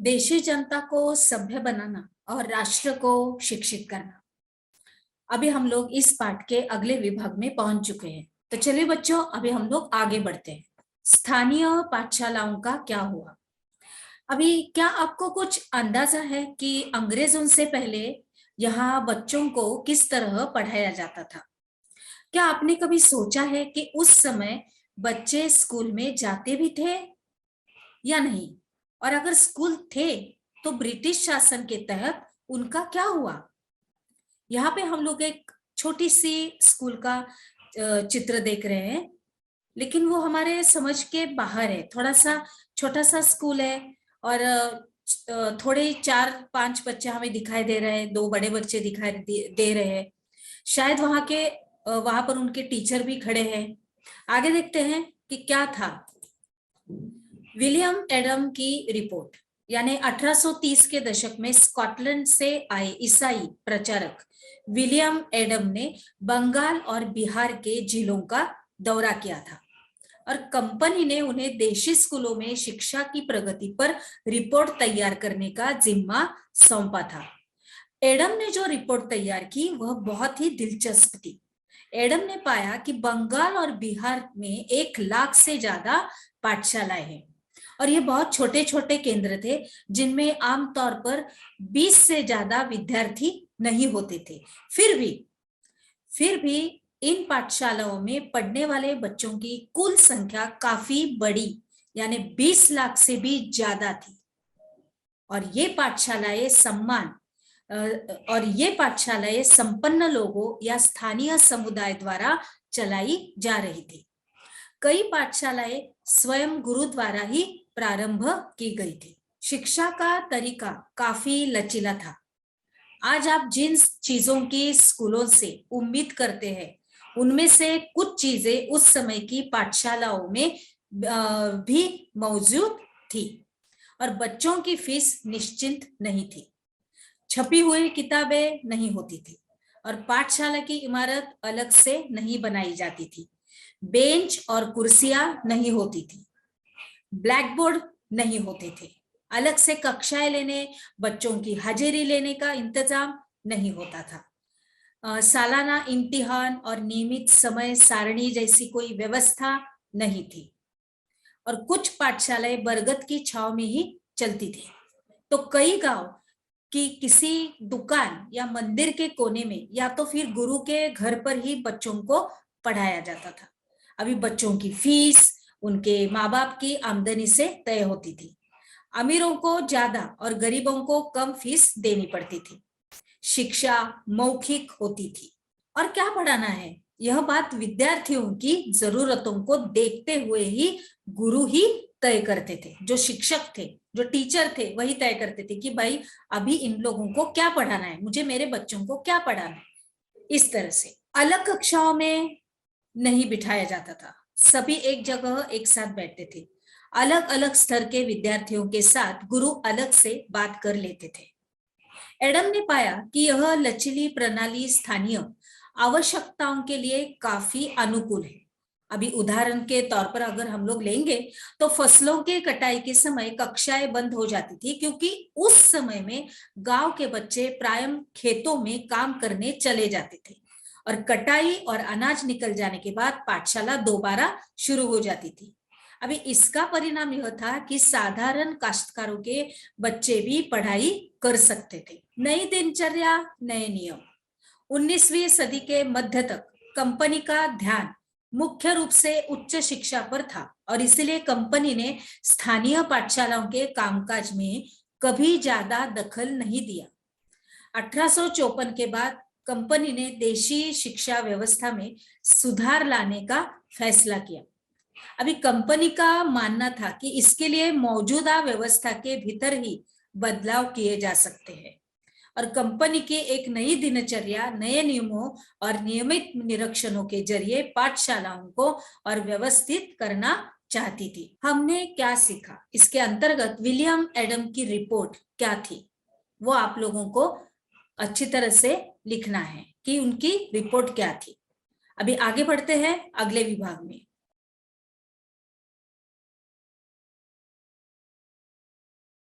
देशी जनता को सभ्य बनाना और राष्ट्र को शिक्षित करना। अभी हम लोग इस पाठ के अगले विभाग में पहुंच चुके हैं। तो चलिए बच्चों, अभी हम लोग आगे बढ़ते हैं। स्थानीय पाठशालाओं का क्या हुआ? अभी क्या आपको कुछ अंदाजा है कि अंग्रेजों से पहले यहाँ बच्चों को किस तरह पढ़ाया जाता था? क्या आपने कभी सोचा है कि उस समय बच्चे स्कूल में जाते भी थे या नहीं? और अगर स्कूल थे तो ब्रिटिश शासन के तहत उनका क्या हुआ? यहाँ पे हम लोग एक छोटी सी स्कूल का चित्र देख रहे हैं, लेकिन वो हमारे समझ के बाहर है। थोड़ा सा छोटा सा स्कूल है और थोड़े 4-5 बच्चे हमें दिखाई दे रहे हैं, 2 बड़े बच्चे दिखाई दे रहे हैं। शायद वहां पर उनके टीचर भी खड़े हैं। आगे देखते हैं कि क्या था। विलियम एडम की रिपोर्ट, यानी 1830 के दशक में स्कॉटलैंड से आए ईसाई प्रचारक विलियम एडम ने बंगाल और बिहार के जिलों का दौरा किया था और कंपनी ने उन्हें देशी स्कूलों में शिक्षा की प्रगति पर रिपोर्ट तैयार करने का जिम्मा सौंपा था। एडम ने जो रिपोर्ट तैयार की वह बहुत ही दिलचस्प थी। एडम ने पाया कि बंगाल और बिहार में 1 लाख से ज्यादा पाठशालाएं हैं और ये बहुत छोटे छोटे केंद्र थे जिनमें आमतौर पर 20 से ज्यादा विद्यार्थी नहीं होते थे। फिर भी इन पाठशालाओं में पढ़ने वाले बच्चों की कुल संख्या काफी बड़ी, यानी 20 लाख से भी ज्यादा थी। और ये पाठशालाएं संपन्न लोगों या स्थानीय समुदाय द्वारा चलाई जा रही थी। कई पाठशालाएं स्वयं गुरु द्वारा ही प्रारंभ की गई थी। शिक्षा का तरीका काफी लचीला था। आज आप जिन चीजों की स्कूलों से उम्मीद करते हैं, उनमें से कुछ चीजें उस समय की पाठशालाओं में भी मौजूद थी और बच्चों की फीस निश्चित नहीं थी। छपी हुई किताबें नहीं होती थी और पाठशाला की इमारत अलग से नहीं बनाई जाती थी। बेंच और कुर्सियां नहीं होती थी। ब्लैक बोर्ड नहीं होते थे। अलग से कक्षाएं लेने, बच्चों की हाजिरी लेने का इंतजाम नहीं होता था। सालाना इम्तिहान और नियमित समय सारणी जैसी कोई व्यवस्था नहीं थी और कुछ पाठशालाएं बरगद की छांव में ही चलती थी। तो कई गांव कि किसी दुकान या मंदिर के कोने में या तो फिर गुरु के घर पर ही बच्चों को पढ़ाया जाता था। अभी बच्चों की फीस उनके माँ बाप की आमदनी से तय होती थी। अमीरों को ज्यादा और गरीबों को कम फीस देनी पड़ती थी। शिक्षा मौखिक होती थी। और क्या पढ़ाना है, यह बात विद्यार्थियों की जरूरतों को देखते हुए ही गुरु ही तय करते थे। जो शिक्षक थे, जो टीचर थे, वही तय करते थे कि भाई अभी इन लोगों को क्या पढ़ाना है, मुझे मेरे बच्चों को क्या पढ़ाना है। इस तरह से अलग कक्षाओं में नहीं बिठाया जाता था। सभी एक जगह एक साथ बैठते थे। अलग अलग स्तर के विद्यार्थियों के साथ गुरु अलग से बात कर लेते थे। एडम ने पाया कि यह लचीली प्रणाली स्थानीय आवश्यकताओं के लिए काफी अनुकूल है। अभी उदाहरण के तौर पर अगर हम लोग लेंगे तो फसलों के कटाई के समय कक्षाएं बंद हो जाती थी, क्योंकि उस समय में गांव के बच्चे प्रायः खेतों में काम करने चले जाते थे और कटाई और अनाज निकल जाने के बाद पाठशाला दोबारा शुरू हो जाती थी। अभी इसका परिणाम यह था कि साधारण काश्तकारों के बच्चे भी पढ़ाई कर सकते थे। नई दिनचर्या, नए नियम। 19वीं सदी के मध्य तक कंपनी का ध्यान मुख्य रूप से उच्च शिक्षा पर था और इसलिए कंपनी ने स्थानीय पाठशालाओं के कामकाज में कभी ज्यादा दखल नहीं दिया। 1854 के बाद कंपनी ने देशी शिक्षा व्यवस्था में सुधार लाने का फैसला किया। अभी कंपनी का मानना था कि इसके लिए मौजूदा व्यवस्था के भीतर ही बदलाव किए जा सकते हैं और कंपनी की एक नई दिनचर्या, नए नियमों और नियमित निरीक्षणों के जरिए पाठशालाओं को और व्यवस्थित करना चाहती थी। हमने क्या सीखा? इसके अंतर्गत विलियम एडम की रिपोर्ट क्या थी, वो आप लोगों को अच्छी तरह से लिखना है कि उनकी रिपोर्ट क्या थी। अभी आगे बढ़ते हैं अगले विभाग में।